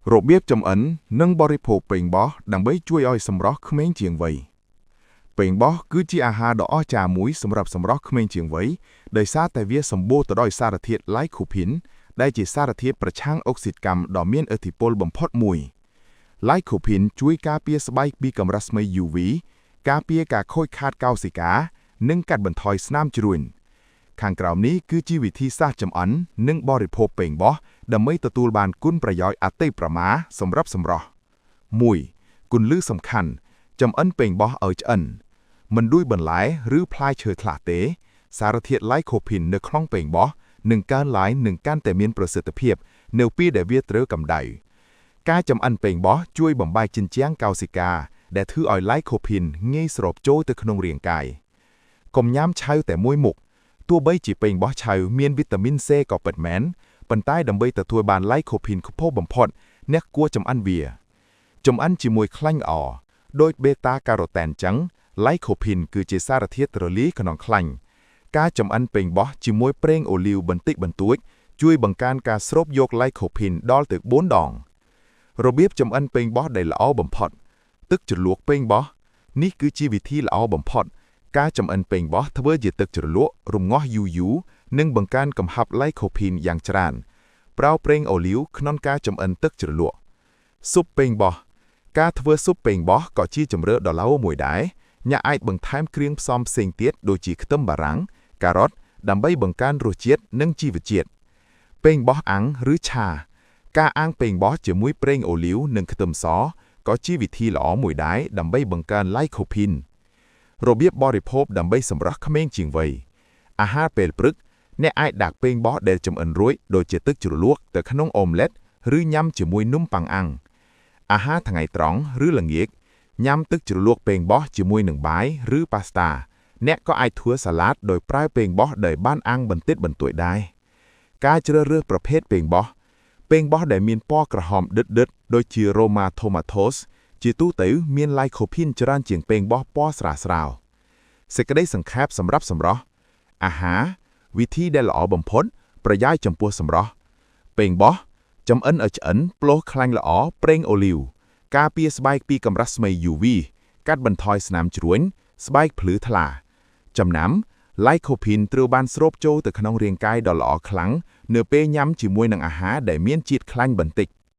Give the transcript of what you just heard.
របៀបចម្អិននិងបរិភោគប៉េងបោះដើម្បីជួយឲ្យសម្រស់ក្មេងជាងវ័យប៉េងបោះគឺជាអាហារដ៏អស្ចារ្យមួយសម្រាប់សម្រស់ក្មេងជាងវ័យដោយសារតែវាសម្បូរទៅដោយសារធាតុ Lycopene ដែលជាសារធាតុប្រឆាំងអុកស៊ីតកម្មដ៏មានឥទ្ធិពលបំផុតមួយ Lycopene ជួយការពារស្បែកពីកម្រិតស្មៅ UV ការពារការខូចខាតកោសិកានិងកាត់បន្ថយស្នាមជ្រួញខាងក្រោមនេះគឺជាវិធីសាស្ត្រចម្អិននិងបរិភោគប៉េងបោះដើម្បីទទួលបានគុណប្រយោជន៍អតិប្រមាសម្រាប់សម្រស់ 1. គន្លឹះសំខាន់ចម្អិនប៉េងបោះឲ្យឆ្អិនមិនដួយបន្លែឬផ្លែឈើខ្លះទេសារធាតុ Lycopene នៅក្នុងប៉េងបោះនឹងកើនឡើងនិងកាន់តែមានប្រសិទ្ធភាពនៅពេលដែលវាត្រូវកម្ដៅការចម្អិនប៉េងបោះជួយបំបែកជញ្ជាំងកោសិកាដែលធ្វើឲ្យ Lycopene ងាយស្រូបចូលទៅក្នុងរាងកាយកុំញ៉ាំឆៅតែមួយមុខទោះបីជាប៉េងបោះឆៅមានវីតាមីន C ក៏ពិតមែនប៉ុន្តែដើម្បីទទួលបាន Lycopene ខ្ពស់បំផុតអ្នកគួរចម្អិនវាចម្អិនជាមួយខ្លាញ់ល្អដោយ beta carotene ចឹង Lycopene គឺជាសារធាតុរលាយក្នុងខ្លាញ់ការចម្អិនប៉េងបោះជាមួយប្រេងអូលីវបន្តិចបន្តួចជួយបង្កើនការស្រូបយក Lycopene ដល់ទៅ4ដងរបៀបចម្អិនប៉េងបោះដែលល្អបំផុតទឹកជ្រលក់ប៉េងបោះនេះគឺជាវិធីល្អបំផុតការចម្អិនប៉េងបោះធ្វើជាទឹកជ្រលក់រំងាស់យូរៗនិងបង្កើនកំហាប់ Lycopene យ៉ាងច្រើនប្រើប្រេងអូលីវក្នុងការចម្អិនទឹកជ្រលក់ស៊ុបប៉េងបោះការធ្វើស៊ុបប៉េងបោះក៏ជាជម្រើសដ៏ល្អមួយដែរអ្នកអាចបន្ថែមគ្រឿងផ្សំផ្សេងទៀតដូចជាខ្ទឹមបារាំងការ៉ុតដើម្បីបង្កើនរសជាតិនិងជីវជាតិប៉េងបោះអាំងឬឆាការអាំងប៉េងបោះជាមួយប្រេងអូលីវនិងខ្ទឹមសក៏ជាវិធីល្អមួយដែរដើម្បីបង្កើន Lycopeneរបៀបបរិភោគដើម្បីសម្រស់ក្មេងជាងវ័យអាហារពេលព្រឹកអ្នកអាចដាក់ប៉េងបោះដែលចម្អិនរួចដូចជាទឹកជ្រលក់ទៅក្នុងអូមឡេតឬញ៉ាំជាមួយនំប៉័ងអាំងអាហារថ្ងៃត្រង់ឬល្ងាចញ៉ាំទឹកជ្រលក់ប៉េងបោះជាមួយនឹងបាយឬប៉ាស្តាអ្នកក៏អាចធ្វើសាឡាតដោយប្រើប៉េងបោះដែលបានអាំងបន្តិចបន្តួចដែរការជ្រើសរើសប្រភេទប៉េងបោះដែលមានពណ៌ក្រហមដិតៗដូចជា Roma tomatoes ជាទូទៅមាន Lycopene ច្រើនជាងប៉េងបោះពណ៌ស្រាលៗសេចក្តីសង្ខេបសម្រាប់សម្រស់អាហារវិធីដែលល្អបំផុតប្រយោជន៍ចំពោះសម្រស់ប៉េងបោះចម្អិនឲ្យឆ្អិនប្លុសខ្លាញ់ល្អប្រេងអូលីវការពារស្បែកពីកម្រិតស្មៅ UV កាត់បន្ថយស្នាមជ្រួញស្បែកភ្លឺថ្លាចំណាំ Lycopene ត្រូវបានស្រូបចូលទៅក្នុងរាងកាយដ៏ល្អខ្លាំងនៅពេលញ៉ាំជាមួយនឹងអាហារដែលមានជាតិខ្លាញ់បន្តិច